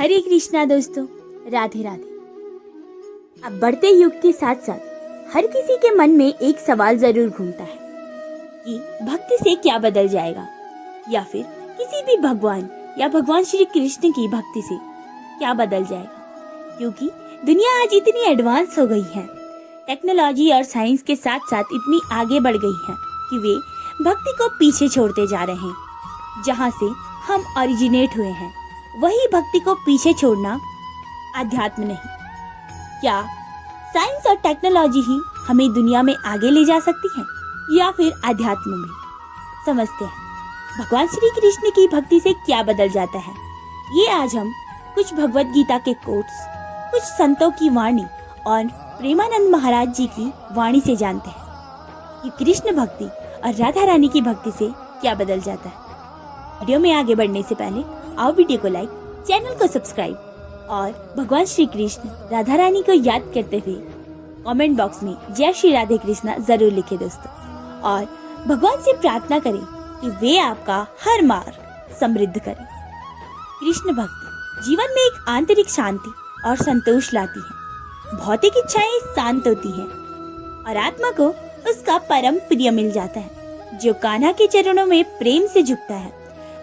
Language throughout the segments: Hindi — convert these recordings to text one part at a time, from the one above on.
हरे कृष्णा दोस्तों, राधे राधे। अब बढ़ते युग के साथ साथ हर किसी के मन में एक सवाल जरूर घूमता है कि भक्ति से क्या बदल जाएगा, या फिर किसी भी भगवान या भगवान श्री कृष्ण की भक्ति से क्या बदल जाएगा। क्योंकि दुनिया आज इतनी एडवांस हो गई है, टेक्नोलॉजी और साइंस के साथ साथ इतनी आगे बढ़ गई है कि वे भक्ति को पीछे छोड़ते जा रहे हैं। जहाँ से हम ओरिजिनेट हुए हैं, वही भक्ति को पीछे छोड़ना अध्यात्म नहीं। क्या साइंस और टेक्नोलॉजी ही हमें दुनिया में आगे ले जा सकती है, या फिर अध्यात्म में? समझते हैं भगवान श्री कृष्ण की भक्ति से क्या बदल जाता है। ये आज हम कुछ भगवत गीता के कोट्स, कुछ संतों की वाणी और प्रेमानंद महाराज जी की वाणी से जानते हैं कि कृष्ण भक्ति और राधा रानी की भक्ति से क्या बदल जाता है। वीडियो में आगे बढ़ने से पहले आओ वीडियो को लाइक, चैनल को सब्सक्राइब और भगवान श्री कृष्ण राधा रानी को याद करते हुए कमेंट बॉक्स में जय श्री राधे कृष्णा जरूर लिखे दोस्तों। और भगवान से प्रार्थना करें कि वे आपका हर मार्ग समृद्ध करें। कृष्ण भक्ति जीवन में एक आंतरिक शांति और संतोष लाती है। भौतिक इच्छाएं शांत होती हैं और आत्मा को उसका परम प्रिय मिल जाता है। जो कान्हा के चरणों में प्रेम से झुकता है,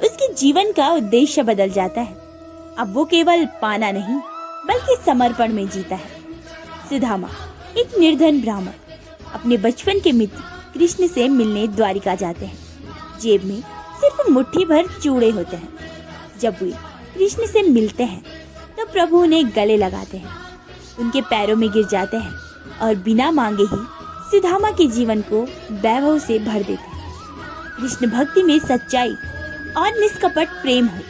उसके जीवन का उद्देश्य बदल जाता है। अब वो केवल पाना नहीं बल्कि समर्पण में जीता है। सुदामा, एक निर्धन ब्राह्मण, अपने बचपन के मित्र कृष्ण से मिलने द्वारिका जाते हैं। जेब में सिर्फ मुट्ठी भर चूड़े होते हैं। जब वे कृष्ण से मिलते हैं तो प्रभु उन्हें गले लगाते हैं, उनके पैरों में गिर जाते हैं और बिना मांगे ही सुदामा के जीवन को वैभव से भर देते हैं। कृष्ण भक्ति में सच्चाई और निष्कपट प्रेम हो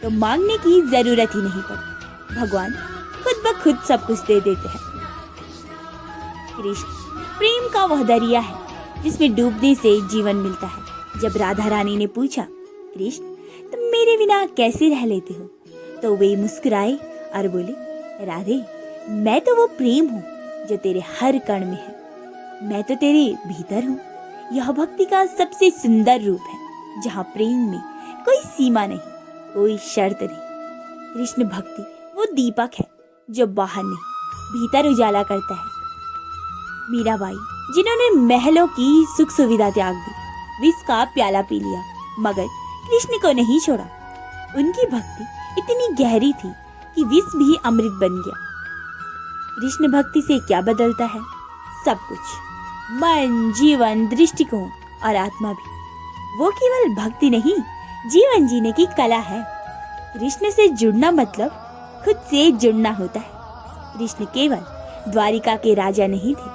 तो मांगने की जरूरत ही नहीं पड़ती। भगवान खुद ब खुद सब कुछ दे देते हैं। कृष्ण प्रेम का वह दरिया है जिसमें डूबने से जीवन मिलता है। जब राधा रानी ने पूछा, कृष्ण तुम मेरे बिना कैसे रह लेते हो, तो वे मुस्कुराए और बोले, राधे मैं तो वो प्रेम हूँ जो तेरे हर कण में है। मैं तो तेरे भीतर हूँ। यह भक्ति का सबसे सुंदर रूप है, जहाँ प्रेम में कोई सीमा नहीं, कोई शर्त नहीं। कृष्ण भक्ति वो दीपक है जो बाहर नहीं भीतर उजाला करता है। मीराबाई, जिन्होंने महलों की सुख सुविधा त्याग दी, विष का प्याला पी लिया, मगर कृष्ण को नहीं छोड़ा। उनकी भक्ति इतनी गहरी थी कि विष भी अमृत बन गया। कृष्ण भक्ति से क्या बदलता है? सब कुछ, मन, जीवन, दृष्टिकोण और आत्मा भी। वो केवल भक्ति नहीं, जीवन जीने की कला है। कृष्ण से जुड़ना मतलब खुद से जुड़ना होता है। कृष्ण केवल द्वारिका के राजा नहीं थे,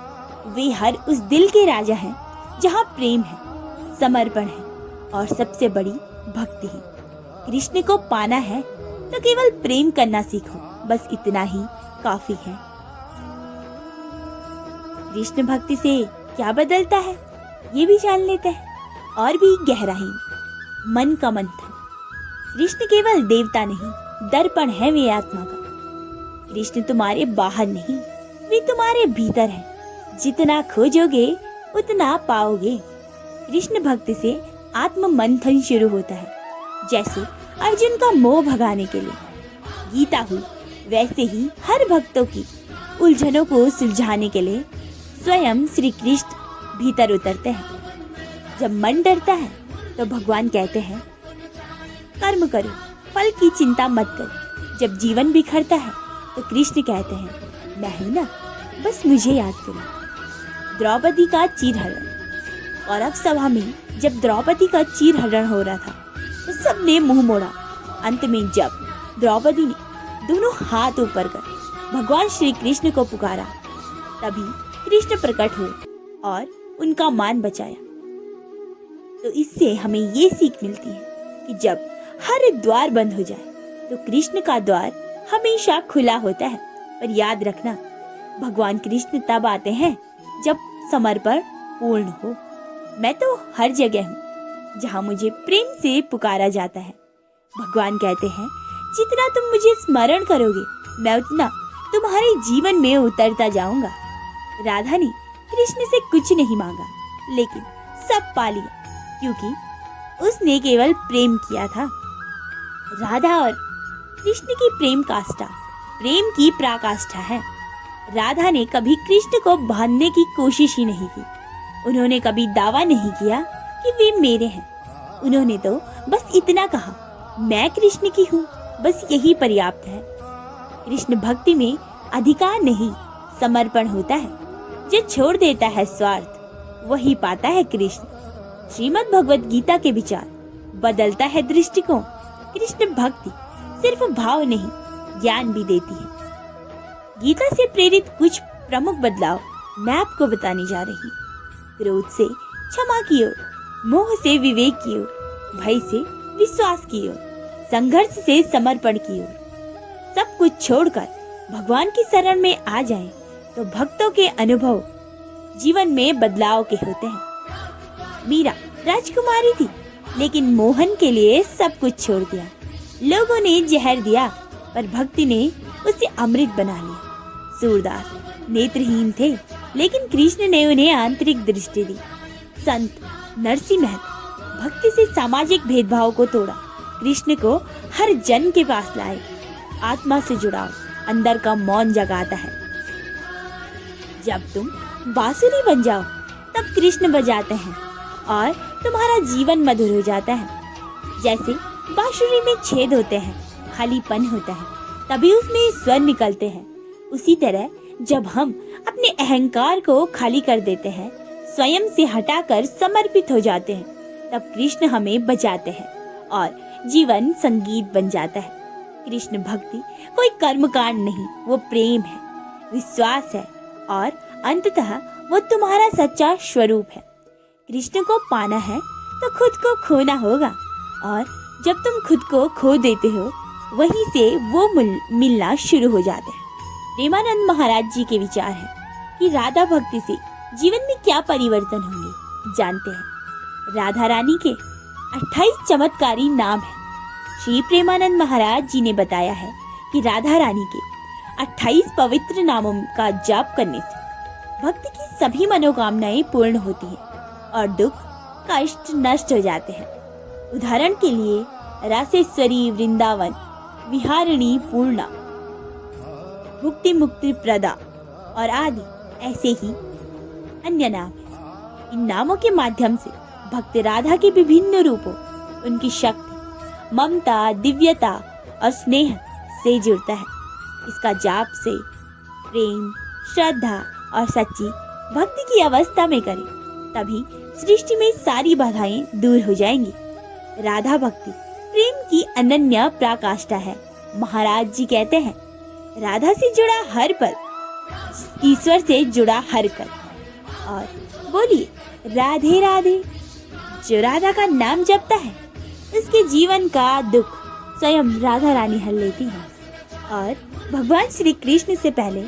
वे हर उस दिल के राजा हैं जहाँ प्रेम है, समर्पण है और सबसे बड़ी भक्ति है। कृष्ण को पाना है तो केवल प्रेम करना सीखो, बस इतना ही काफी है। कृष्ण भक्ति से क्या बदलता है, ये भी जान लेते हैं और भी गहराई में। मन का मंथन। कृष्ण केवल देवता नहीं, दर्पण है वे आत्मा का। कृष्ण तुम्हारे बाहर नहीं, वे तुम्हारे भीतर हैं। जितना खोजोगे उतना पाओगे। कृष्ण भक्ति से आत्म मंथन शुरू होता है। जैसे अर्जुन का मोह भगाने के लिए गीता हुई, वैसे ही हर भक्तों की उलझनों को सुलझाने के लिए स्वयं श्री कृष्ण भीतर उतरते हैं। जब मन डरता है तो भगवान कहते हैं, कर्म करो, फल की चिंता मत करो। जब जीवन बिखरता है तो कृष्ण कहते हैं, मैं हूं ना, बस मुझे याद करो। द्रौपदी का चीरहरण। और अब सभा में जब द्रौपदी का चीरहरण हो रहा था तो सबने मुंह मोड़ा। अंत में जब द्रौपदी ने दोनों हाथ ऊपर कर भगवान श्री कृष्ण को पुकारा, तभी कृष्ण प्रकट हुए और उनका मान बचाया। तो इससे हमें ये सीख मिलती है कि जब हर द्वार बंद हो जाए तो कृष्ण का द्वार हमेशा खुला होता है। पर याद रखना, भगवान कृष्ण तब आते हैं जब समर्पण पूर्ण हो। मैं तो हर जगह हूँ जहाँ मुझे प्रेम से पुकारा जाता है। भगवान कहते हैं, जितना तुम मुझे स्मरण करोगे, मैं उतना तुम्हारे जीवन में उतरता जाऊंगा। राधा ने कृष्ण से कुछ नहीं मांगा, लेकिन सब पा लिया, क्योंकि उसने केवल प्रेम किया था। राधा और कृष्ण की प्रेम काष्ठा प्रेम की पराकाष्ठा है। राधा ने कभी कृष्ण को बांधने की कोशिश ही नहीं की। उन्होंने कभी दावा नहीं किया कि वे मेरे हैं। उन्होंने तो बस इतना कहा, मैं कृष्ण की हूँ, बस यही पर्याप्त है। कृष्ण भक्ति में अधिकार नहीं, समर्पण होता है। जो छोड़ देता है स्वार्थ, वही पाता है कृष्ण। श्रीमद् भगवत गीता के विचार बदलता है दृष्टिकोण। कृष्ण भक्ति सिर्फ भाव नहीं, ज्ञान भी देती है। गीता से प्रेरित कुछ प्रमुख बदलाव मैं आपको बताने जा रही हूँ। क्रोध से क्षमा की ओर, मोह से विवेक की ओर, भय से विश्वास की ओर, संघर्ष से समर्पण की ओर। सब कुछ छोड़कर भगवान की शरण में आ जाएं, तो भक्तों के अनुभव जीवन में बदलाव के होते हैं। मीरा राजकुमारी थी, लेकिन मोहन के लिए सब कुछ छोड़ दिया। लोगों ने जहर दिया, पर भक्ति ने उसे अमृत बना लिया। सूरदास नेत्रहीन थे, लेकिन कृष्ण ने उन्हें आंतरिक दृष्टि दी। संत नरसिंह मेहता भक्ति से सामाजिक भेदभाव को तोड़ा। कृष्ण को हर जन के पास लाए। आत्मा से जुड़ाव अंदर का मौन जगाता है। जब तुम बांसुरी बन जाओ, तब कृष्ण बजाते हैं और तुम्हारा जीवन मधुर हो जाता है। जैसे बांसुरी में छेद होते हैं, खालीपन होता है, तभी उसमें स्वर निकलते हैं। उसी तरह जब हम अपने अहंकार को खाली कर देते हैं, स्वयं से हटाकर समर्पित हो जाते हैं, तब कृष्ण हमें बचाते हैं और जीवन संगीत बन जाता है। कृष्ण भक्ति कोई कर्मकांड नहीं, वो प्रेम है, विश्वास है और अंततः वो तुम्हारा सच्चा स्वरूप है। कृष्ण को पाना है तो खुद को खोना होगा, और जब तुम खुद को खो देते हो, वहीं से वो मिलना शुरू हो जाते हैं। प्रेमानंद महाराज जी के विचार है कि राधा भक्ति से जीवन में क्या परिवर्तन होंगे, जानते हैं। राधा रानी के 28 चमत्कारी नाम हैं। श्री प्रेमानंद महाराज जी ने बताया है कि राधा रानी के 28 पवित्र नामों का जाप करने से भक्त की सभी मनोकामनाएं पूर्ण होती हैं और दुख कष्ट नष्ट हो जाते हैं। उदाहरण के लिए रासेश्वरी, वृंदावन विहारिणी, पूर्णा, मुक्ति मुक्ति प्रदा और आदि ऐसे ही अन्य नाम हैं। इन नामों के माध्यम से भक्त राधा के विभिन्न रूपों, उनकी शक्ति, ममता, दिव्यता और स्नेह से जुड़ता है। इसका जाप से प्रेम, श्रद्धा और सच्ची भक्ति की अवस्था में करें, तभी सृष्टि में सारी बाधाएं दूर हो जाएंगी। राधा भक्ति प्रेम की अनन्य पराकाष्ठा है। महाराज जी कहते हैं, राधा से जुड़ा हर पल ईश्वर से जुड़ा हर कल। और बोलिए राधे राधे। जो राधा का नाम जपता है, उसके जीवन का दुख स्वयं राधा रानी हल लेती है, और भगवान श्री कृष्ण से पहले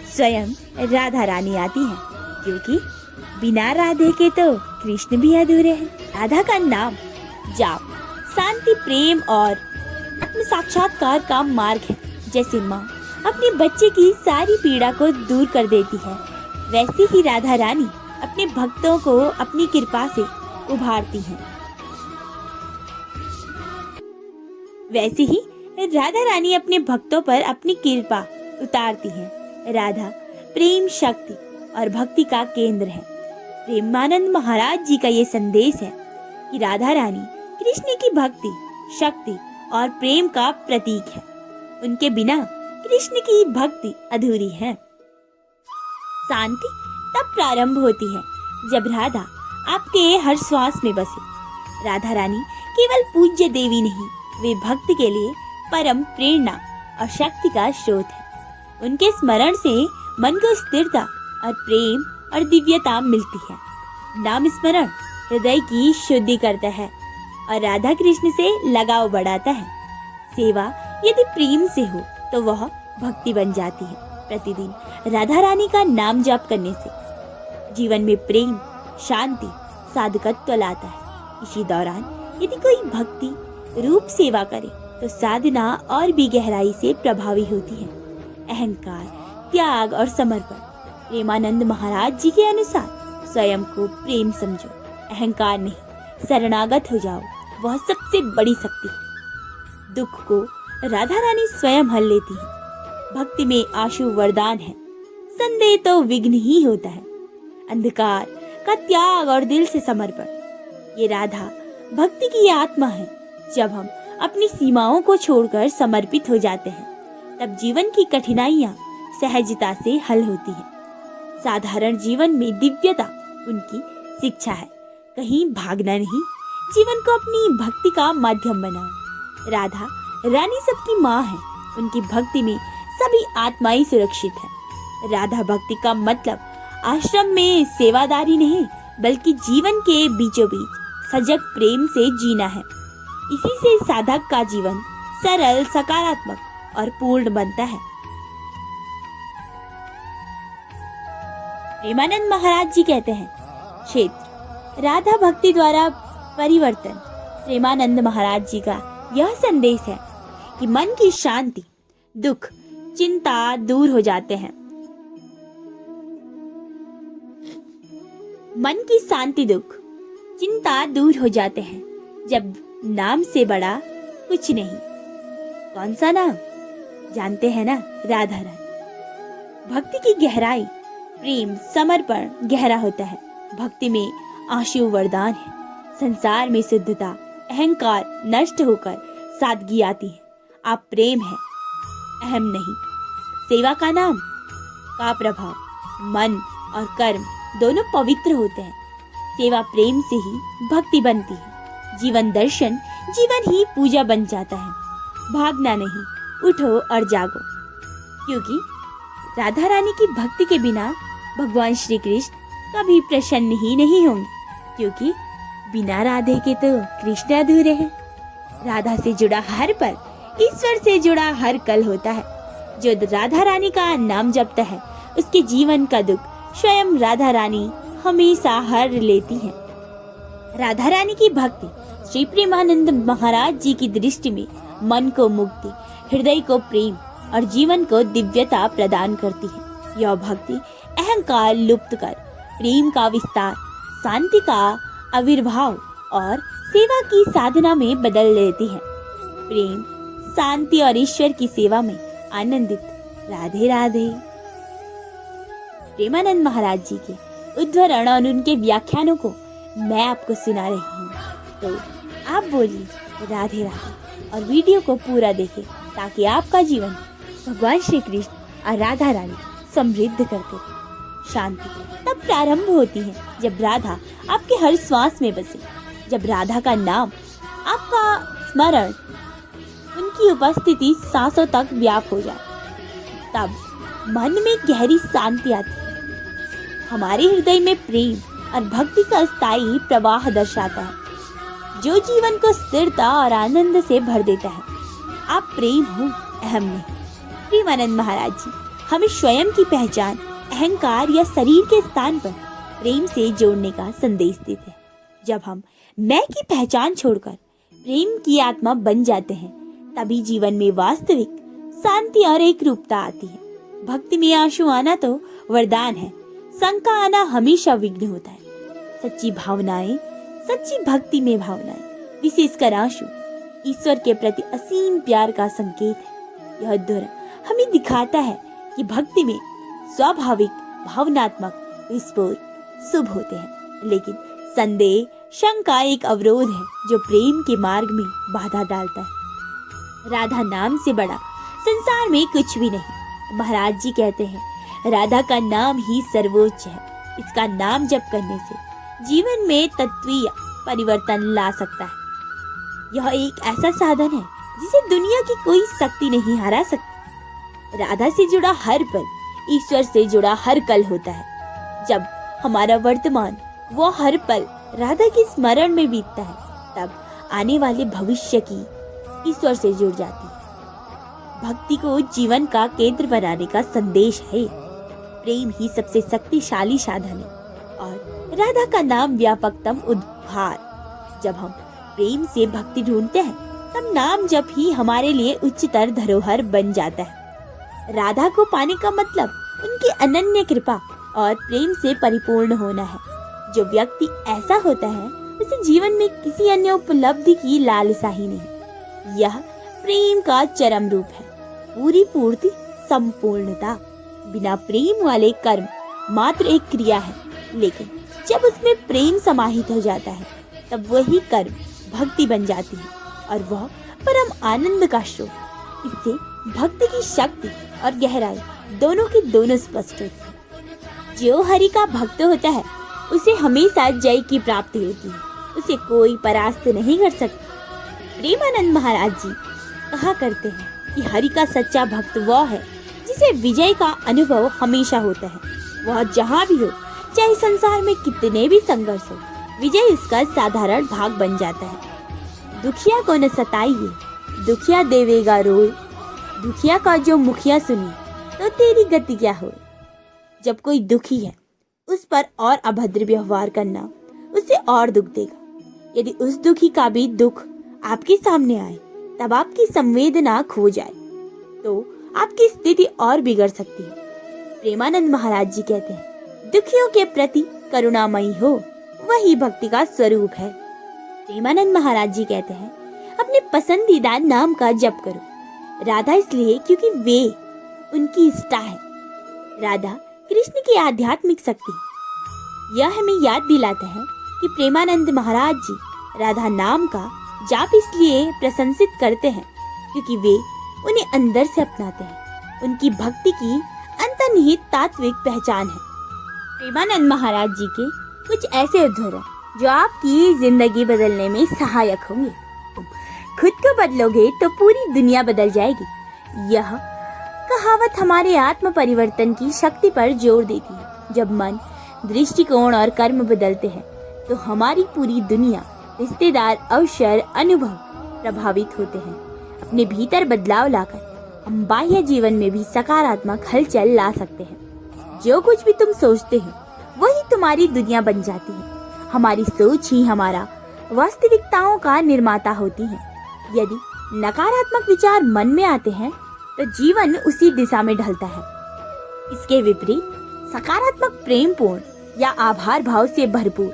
स्वयं राधा रानी आती है, क्योंकि बिना राधे के तो कृष्ण भी अधूरे हैं। राधा का नाम जाप शांति, प्रेम और आत्म साक्षात्कार का मार्ग है। जैसे माँ अपने बच्चे की सारी पीड़ा को दूर कर देती है, वैसे ही राधा रानी अपने भक्तों को अपनी कृपा से उभारती हैं। वैसे ही राधा रानी अपने भक्तों पर अपनी कृपा उतारती हैं। राधा प्रेम, शक्ति और भक्ति का केंद्र है। प्रेमानंद महाराज जी का ये संदेश है कि राधा रानी कृष्ण की भक्ति, शक्ति और प्रेम का प्रतीक है। उनके बिना कृष्ण की भक्ति अधूरी है। शांति तब प्रारंभ होती है जब राधा आपके हर श्वास में बसे। राधा रानी केवल पूज्य देवी नहीं, वे भक्त के लिए परम प्रेरणा और शक्ति का स्रोत है। उनके स्मरण से मन को स्थिरता और प्रेम और दिव्यता मिलती है। नाम स्मरण हृदय की शुद्धि करता है और राधा कृष्ण से लगाव बढ़ाता है। सेवा यदि प्रेम से हो तो वह भक्ति बन जाती है। प्रतिदिन राधा रानी का नाम जाप करने से जीवन में प्रेम, शांति, साधकत्व लाता है। इसी दौरान यदि कोई भक्ति रूप सेवा करे तो साधना और भी गहराई से प्रभावी होती है। अहंकार, त्याग और समर्पण। प्रेमानंद महाराज जी के अनुसार स्वयं को प्रेम समझो, अहंकार नहीं। शरणागत हो जाओ, वह सबसे बड़ी शक्ति है। दुख को राधा रानी स्वयं हल लेती है। भक्ति में आशु वरदान है, संदेह तो विघ्न ही होता है। अंधकार का त्याग और दिल से समर्पण, ये राधा भक्ति की आत्मा है। जब हम अपनी सीमाओं को छोड़कर समर्पित हो जाते हैं, तब जीवन की कठिनाइयां सहजता से हल होती है। साधारण जीवन में दिव्यता उनकी शिक्षा है। कहीं भागना नहीं, जीवन को अपनी भक्ति का माध्यम बनाओ। राधा रानी सबकी माँ है, उनकी भक्ति में सभी आत्माएं सुरक्षित है। राधा भक्ति का मतलब आश्रम में सेवादारी नहीं, बल्कि जीवन के बीचों बीच सजग प्रेम से जीना है। इसी से साधक का जीवन सरल, सकारात्मक और पूर्ण बनता है। प्रेमानंद महाराज जी कहते हैं, क्षेत्र राधा भक्ति द्वारा परिवर्तन। प्रेमानंद महाराज जी का यह संदेश है कि मन की शांति, दुख, चिंता दूर हो जाते हैं। मन की शांति, दुख, चिंता दूर हो जाते हैं जब नाम से बड़ा कुछ नहीं। कौन सा नाम? जानते हैं ना, राधा रानी। भक्ति की गहराई, प्रेम, समर्पण गहरा होता है। भक्ति में आशु वरदान है। संसार में शुद्धता, अहंकार नष्ट होकर सादगी आती है। आप प्रेम है, अहम नहीं। सेवा का नाम का प्रभाव, मन और कर्म दोनों पवित्र होते हैं। सेवा प्रेम से ही भक्ति बनती है। जीवन दर्शन, जीवन ही पूजा बन जाता है। भागना नहीं, उठो और जागो। क्योंकि राधा रानी की भक्ति के बिना भगवान श्री कृष्ण कभी प्रसन्न ही नहीं होंगे, क्योंकि बिना राधे के तो कृष्ण अधूरे हैं। राधा से जुड़ा हर पल ईश्वर से जुड़ा हर कल होता है। जो राधा रानी का नाम जपता है, उसके जीवन का दुख स्वयं राधा रानी हमेशा हर लेती है। राधा रानी की भक्ति श्री प्रेमानंद महाराज जी की दृष्टि में मन को मुक्ति, हृदय को प्रेम और जीवन को दिव्यता प्रदान करती है। यह भक्ति अहंकार लुप्त कर प्रेम का विस्तार, शांति का आविर्भाव और सेवा की साधना में बदल लेती है। प्रेम, शांति और ईश्वर की सेवा में आनंदित। राधे राधे। प्रेमानंद महाराज जी के उद्धरण और उनके व्याख्यानों को मैं आपको सुना रही हूँ, तो आप बोलिए राधे राधे और वीडियो को पूरा देखें, ताकि आपका जीवन भगवान श्री कृष्ण और राधा रानी समृद्ध करते रहे। शांति तब प्रारंभ होती है जब राधा आपके हर श्वास में बसे, जब राधा का नाम, आपका स्मरण, उनकी उपस्थिति सांसों तक व्याप हो जाए, तब मन में गहरी शांति आती है। हमारे हृदय में प्रेम और भक्ति का स्थायी प्रवाह दर्शाता है, जो जीवन को स्थिरता और आनंद से भर देता है। आप प्रेम हो, अहम नहीं। प्रेमानंद महाराज जी हमें स्वयं की पहचान अहंकार या शरीर के स्थान पर प्रेम से जोड़ने का संदेश देते हैं। जब हम मैं की पहचान छोड़कर प्रेम की आत्मा बन जाते हैं, तभी जीवन में वास्तविक शांति और एक रूपता आती है। भक्ति में आंसू आना तो वरदान है, शंका आना हमेशा विघ्न होता है। सच्ची भावनाएं, सच्ची भक्ति में भावनाएं, विशेषकर आंसू, ईश्वर के प्रति असीम प्यार का संकेत है। यह दौर हमें दिखाता है कि भक्ति में स्वाभाविक भावनात्मक विस्फोट शुभ होते हैं, लेकिन संदेह, शंका एक अवरोध है जो प्रेम के मार्ग में बाधा डालता है। राधा नाम से बड़ा संसार में कुछ भी नहीं। महाराज जी कहते हैं, राधा का नाम ही सर्वोच्च है। इसका नाम जप करने से जीवन में तत्वीय परिवर्तन ला सकता है। यह एक ऐसा साधन है जिसे दुनिया की कोई शक्ति नहीं हरा सकती। राधा से जुड़ा हर पल ईश्वर से जुड़ा हर कल होता है। जब हमारा वर्तमान, वो हर पल राधा के स्मरण में बीतता है, तब आने वाले भविष्य की ईश्वर से जुड़ जाती है। भक्ति को जीवन का केंद्र बनाने का संदेश है। प्रेम ही सबसे शक्तिशाली साधन है और राधा का नाम व्यापकतम उद्धार। जब हम प्रेम से भक्ति ढूंढते हैं, तब नाम जप ही हमारे लिए उच्चतर धरोहर बन जाता है। राधा को पाने का मतलब उनकी अनन्य कृपा और प्रेम से परिपूर्ण होना है। जो व्यक्ति ऐसा होता है, उसे जीवन में किसी अन्य उपलब्धि की लालसा ही नहीं। यह प्रेम का चरम रूप है, पूरी पूर्ति, संपूर्णता। बिना प्रेम वाले कर्म मात्र एक क्रिया है, लेकिन जब उसमें प्रेम समाहित हो जाता है तब वही कर्म भक्ति बन जाती है और वह परम आनंद का स्रोत। इससे भक्ति की शक्ति और गहराई दोनों की दोनों स्पष्ट होती है। जो हरि का भक्त होता है उसे हमेशा जय की प्राप्ति होती है, उसे कोई परास्त नहीं कर सकता। प्रेमानंद महाराज जी कहा करते हैं कि हरि का सच्चा भक्त वह है जिसे विजय का अनुभव हमेशा होता है। वह जहाँ भी हो, चाहे संसार में कितने भी संघर्ष हो, विजय उसका साधारण भाग बन जाता है। दुखिया को न सताइए, दुखिया देवेगा रोए, दुखिया का जो मुखिया सुनी तो तेरी गति क्या हो। जब कोई दुखी है उस पर और अभद्र व्यवहार करना उससे और दुख देगा। यदि उस दुखी का भी दुख आपके सामने आए तब आपकी संवेदना खो जाए तो आपकी स्थिति और बिगड़ सकती है। प्रेमानंद महाराज जी कहते हैं, दुखियों के प्रति करुणामयी हो, वही भक्ति का स्वरूप है। प्रेमानंद महाराज जी कहते हैं, अपने पसंदीदा नाम का जप करो। राधा इसलिए क्योंकि वे उनकी इष्टा है। राधा कृष्ण की आध्यात्मिक शक्ति। यह हमें याद दिलाता है कि प्रेमानंद महाराज जी राधा नाम का जाप इसलिए प्रशंसित करते हैं क्योंकि वे उन्हें अंदर से अपनाते हैं। उनकी भक्ति की अंतर्निहित तात्विक पहचान है। प्रेमानंद महाराज जी के कुछ ऐसे उद्धरण जो आपकी जिंदगी बदलने में सहायक होंगे। तुम खुद को बदलोगे तो पूरी दुनिया बदल जाएगी। यह कहावत हमारे आत्म परिवर्तन की शक्ति पर जोर देती है। जब मन, दृष्टिकोण और कर्म बदलते हैं तो हमारी पूरी दुनिया, रिश्तेदार, अवसर, अनुभव प्रभावित होते हैं। अपने भीतर बदलाव लाकर हम बाह्य जीवन में भी सकारात्मक हलचल ला सकते हैं। जो कुछ भी तुम सोचते हो वही तुम्हारी दुनिया बन जाती है। हमारी सोच ही हमारा वास्तविकताओं का निर्माता होती है। यदि नकारात्मक विचार मन में आते हैं तो जीवन उसी दिशा में ढलता है। इसके विपरीत सकारात्मक, प्रेमपूर्ण या आभार भाव से भरपूर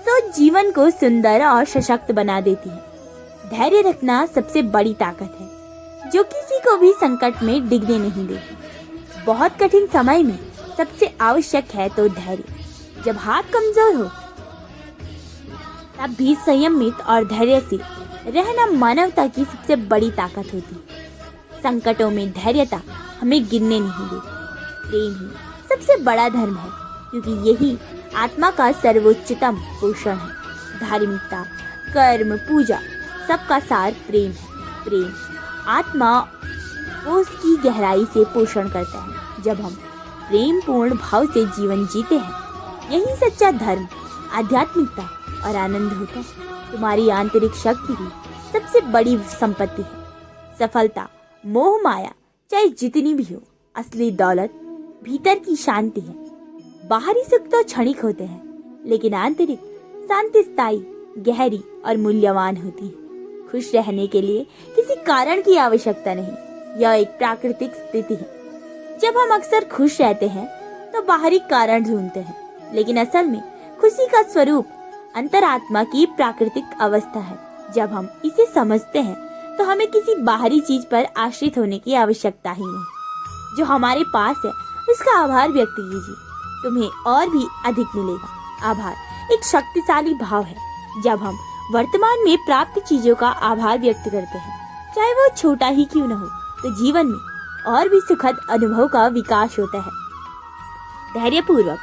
सोच जीवन को सुंदर और सशक्त बना देती है। धैर्य रखना सबसे बड़ी ताकत है जो किसी को भी संकट में डिगने नहीं देती। बहुत कठिन समय में सबसे आवश्यक है तो धैर्य। जब हाथ कमजोर हो तब भी संयमित और धैर्यशील रहना मानवता की सबसे बड़ी ताकत होती है। संकटों में धैर्यता हमें गिरने नहीं देती। प्रेम ही सबसे बड़ा धर्म है क्योंकि यही आत्मा का सर्वोच्चतम पोषण है। धार्मिकता, कर्म, पूजा सबका सार प्रेम है। प्रेम आत्मा को उसकी गहराई से पोषण करता है। जब हम प्रेम पूर्ण भाव से जीवन जीते हैं, यही सच्चा धर्म, आध्यात्मिकता और आनंद होता है। तुम्हारी आंतरिक शक्ति ही सबसे बड़ी संपत्ति है। सफलता, मोह माया चाहे जितनी भी हो, असली दौलत भीतर की शांति है। बाहरी सुख तो क्षणिक होते हैं लेकिन आंतरिक शांति स्थायी, गहरी और मूल्यवान होती है। खुश रहने के लिए किसी कारण की आवश्यकता नहीं, यह एक प्राकृतिक स्थिति है। जब हम अक्सर खुश रहते हैं तो बाहरी कारण ढूंढते हैं, लेकिन असल में खुशी का स्वरूप अंतरात्मा की प्राकृतिक अवस्था है। जब हम इसे समझते हैं तो हमें किसी बाहरी चीज पर आश्रित होने की आवश्यकता ही नहीं। जो हमारे पास है उसका आभार व्यक्त कीजिए, तुम्हें और भी अधिक मिलेगा। आभार एक शक्तिशाली भाव है। जब हम वर्तमान में प्राप्त चीजों का आभार व्यक्त करते हैं, चाहे वो छोटा ही क्यों न हो, तो जीवन में और भी सुखद अनुभव का विकास होता है। धैर्यपूर्वक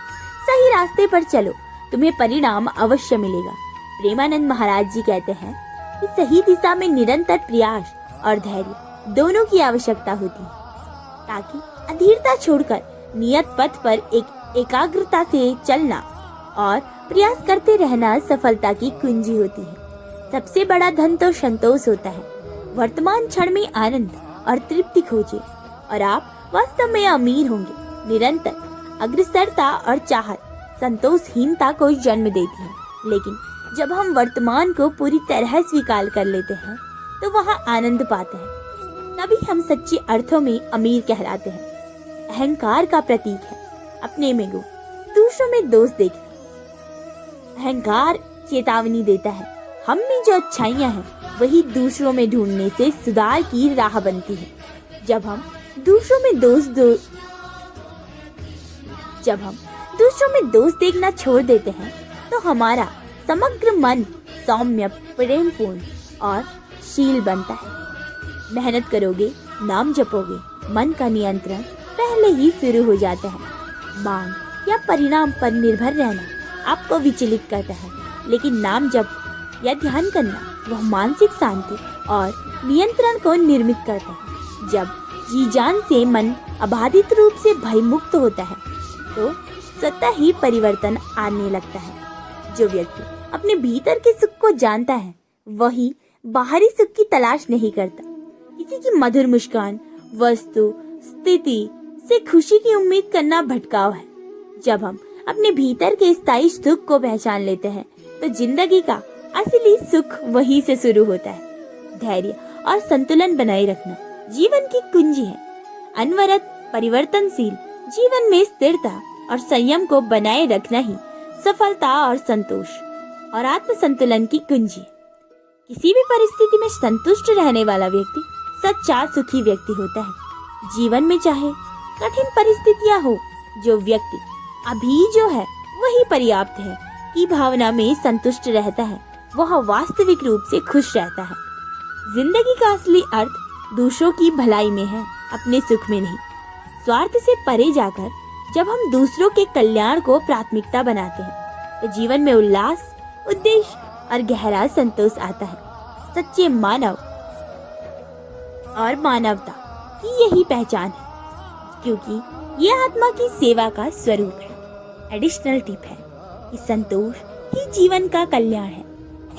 सही रास्ते पर चलो, तुम्हें परिणाम अवश्य मिलेगा। प्रेमानंद महाराज जी कहते हैं कि सही दिशा में निरंतर प्रयास और धैर्य दोनों की आवश्यकता होती है, ताकि अधीरता छोड़कर नियत पथ पर एकाग्रता से चलना और प्रयास करते रहना सफलता की कुंजी होती है। सबसे बड़ा धन तो संतोष होता है। वर्तमान क्षण में आनंद और तृप्ति खोजिए और आप वास्तव में अमीर होंगे। निरंतर अग्रसरता और चाहत संतोषहीनता को जन्म देती है, लेकिन जब हम वर्तमान को पूरी तरह स्वीकार कर लेते हैं तो वहाँ आनंद पाते हैं। तभी हम सच्चे अर्थों में अमीर कहलाते हैं। अहंकार का प्रतीक है अपने में गुण, दूसरों में दोष देखना। अहंकार चेतावनी देता है, हम में जो अच्छाइयाँ हैं वही दूसरों में ढूंढने से सुधार की राह बनती है। जब हम दूसरों में दोष देखना छोड़ देते हैं तो हमारा समग्र मन सौम्य, प्रेमपूर्ण और शील बनता है। मेहनत करोगे, नाम जपोगे, मन का नियंत्रण पहले ही शुरू हो जाता है। मांग या परिणाम पर निर्भर रहना आपको विचलित करता है, लेकिन नाम जप या ध्यान करना वह मानसिक शांति और नियंत्रण को निर्मित करता है। जब जी जान से मन अबाधित रूप से भयमुक्त होता है तो स्वतः ही परिवर्तन आने लगता है। जो व्यक्ति अपने भीतर के सुख को जानता है वही बाहरी सुख की तलाश नहीं करता। किसी की मधुर मुस्कान, वस्तु, स्थिति से खुशी की उम्मीद करना भटकाव है। जब हम अपने भीतर के स्थायी सुख को पहचान लेते हैं तो जिंदगी का असली सुख वहीं से शुरू होता है। धैर्य और संतुलन बनाए रखना जीवन की कुंजी है। अनवरत परिवर्तनशील जीवन में स्थिरता और संयम को बनाए रखना ही सफलता और संतोष और आत्म संतुलन की कुंजी है। किसी भी परिस्थिति में संतुष्ट रहने वाला व्यक्ति सच्चा सुखी व्यक्ति होता है। जीवन में चाहे कठिन परिस्थितियां हो, जो व्यक्ति अभी जो है वही पर्याप्त है की भावना में संतुष्ट रहता है, वह वास्तविक रूप से खुश रहता है। जिंदगी का असली अर्थ दूसरों की भलाई में है, अपने सुख में नहीं। स्वार्थ से परे जाकर जब हम दूसरों के कल्याण को प्राथमिकता बनाते हैं तो जीवन में उल्लास, उद्देश्य और गहरा संतोष आता है। सच्चे मानव और मानवता की यही पहचान है, क्योंकि ये आत्मा की सेवा का स्वरूप है। एडिशनल टिप है कि संतोष ही जीवन का कल्याण है।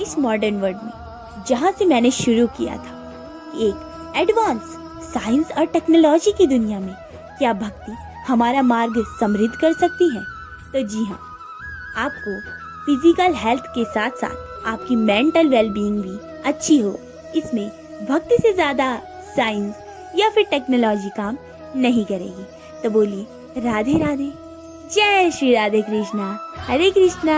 इस मॉडर्न वर्ल्ड में जहाँ से मैंने शुरू किया था, एक एडवांस साइंस और टेक्नोलॉजी की दुनिया में क्या भक्ति हमारा मार्ग समृद्ध कर सकती है? तो जी हाँ, आपको फिजिकल हेल्थ के साथ साथ आपकी मेंटल वेलबीइंग भी अच्छी हो, इसमें भक्ति से ज्यादा साइंस या फिर टेक्नोलॉजी काम नहीं करेगी। तो बोलिए राधे राधे, जय श्री राधे कृष्णा, हरे कृष्णा।